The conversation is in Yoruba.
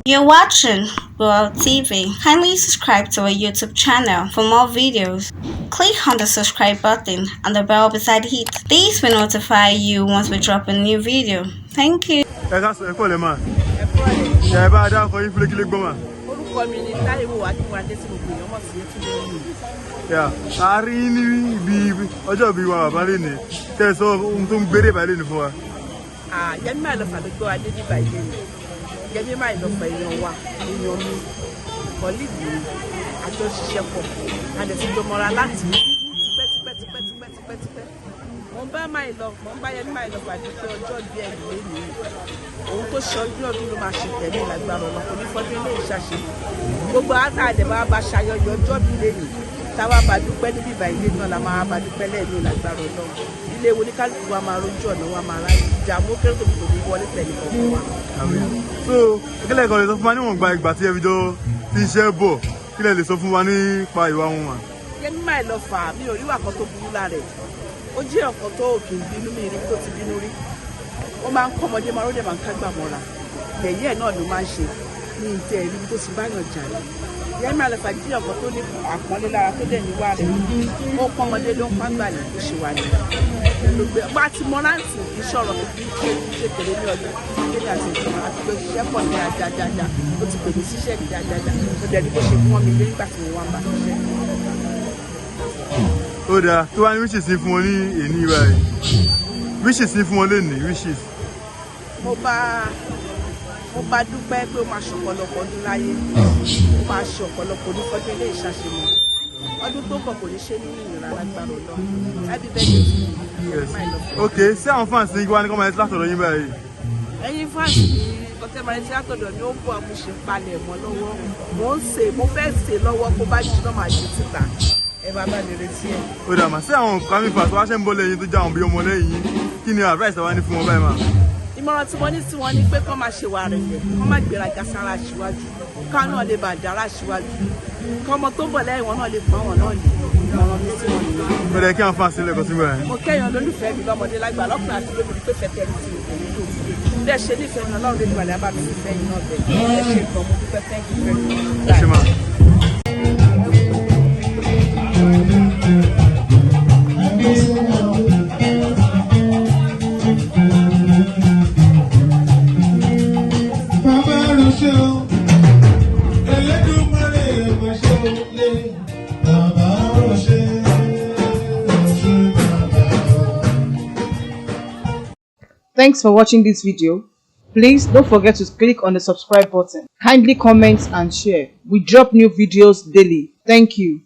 You're watching GboahTv. Kindly subscribe to our YouTube channel for more videos. Click on the subscribe button and the bell beside it. This will notify you once we drop a new video. Thank you. Yeah, Yemi might have had to go. I did it by Yemi. Yemi might have by Yomi. Colleague, I just share for and the Sido Moralati. Mumbai my love, Mumbai and my love, I did your job there. Uncle showed you to the machine, like Baron, for the Shashi. Go back, the Baba Shayo, your job lady. Tawa Badu Penny by Yemi, la Badu Pellet, like Baron. Ilé oníkálùkù wa máa rojú ọ̀nà wa máa ráyè ìjà mú kéré tó kò ní wọlé pẹ̀lú ọkọ̀ wa. So kílẹ̀ kan lè sọ fún wa níwọ̀n gba ìgbà tí ẹ fi jọ ti iṣẹ́ bọ̀ kílẹ̀ lè sọ fún wa nípa ìwà wọn wà. Yẹ́nì máa lọ fà á mi ò rí wà kan tó burú lára ẹ̀ ó jẹ́ ọ̀kan tó òkè bínú mi rí tó ti bínú rí ó máa ń kọ́ ọmọdé máa rọ́dẹ̀ máa ń kágbà mọ́ra yẹ̀yẹ́ ẹ̀ náà ló máa ń ṣe ní ìtẹ̀ ìlú tó ti báyọ̀ jà rẹ̀. Yẹ́nì máa lọ fà jí ọ̀kan tó ní àpọ́nlé lára tó dẹ̀ níwá rẹ̀ ó kọ́ ọmọdé ló ń pàgbà ní bó ṣe wà ní. Bá ti mọ́rántì ìṣòro kí ṣe kéré ní ọdún kéde àti ìṣòro àti pé ṣiṣẹ́ pọ̀ ní ajájájá ó ti pè mí síṣẹ́ ní ajájájá ó dẹ̀ ní bó ṣe fún wọn mi lé nígbà tí mo wá ń bá ṣiṣẹ́. Ó dáa tó wá ní wishes sí fún wọn ní èní ìwà rẹ̀ wishes sí fún wọn lé ní wishes. Mo bá dúpẹ́ pé ó máa ṣọ̀pọ̀lọpọ̀ ọdún láyé ó máa ṣe ọ̀pọ̀lọpọ̀ ọdún fọ́jọ́ ilé ìṣàṣemọ̀ ọdún tó kọ̀ kò ní ṣe ní ìnira lágbára Ọlọ́run happy birthday to you. Okay, ṣé àwọn fans ní wá ní kọ́mọ̀ ẹ̀tí látọ̀dọ̀ yín báyìí? Ẹ̀yin fans ní kọ́tẹ́ máa ń ṣe látọ̀dọ̀ ni ó ń bọ̀ àmúṣe palẹ̀ mọ́ lọ́wọ́ mo fẹ́ ṣe lọ́wọ́ kó bá jù náà máa ṣe síta ẹ bá bá mi retí ẹ. Ó dà mà sí àwọn kàmí fans wá ṣe ń bọ́ lẹ́yìn tó já àwọn bí ọmọ lẹ́yìn yín kí ni advice wa ní fún wọn báyìí mà? Ìmọ̀ràn tí mo ní sí wọn ni pé kọ́ máa ṣe wà rẹ̀ yẹ kọ́ máa gbéraga sára aṣíwájú ká náà lè bá dára aṣíwájú kọ́ ọmọ tó ń bọ̀ lẹ́yìn wọn náà lè pọ́n wọn náà lè ìmọ̀ràn mi sí wọn nìyẹn. Ó dẹ̀ kí àwọn fans sílẹ̀ kọ́ sí wẹ̀. Mo kẹ́yàn lólùfẹ́ mi lọ́mọdé lágbà lọ́kùnrin àti lóbìnrin pé fẹ́ tẹ̀lé sí ìlú bẹ́ẹ̀ ṣe nífẹ̀ẹ́ mi Ọlọ́run lè gbàlẹ́ abá mi nífẹ̀ẹ́ yìí náà bẹ́ẹ̀ ẹ ṣe ìgbọ̀n mo dúpẹ́ thank you very much. Thanks for watching this video. Please don't forget to click on the subscribe button. Kindly comment and share. We drop new videos daily. Thank you.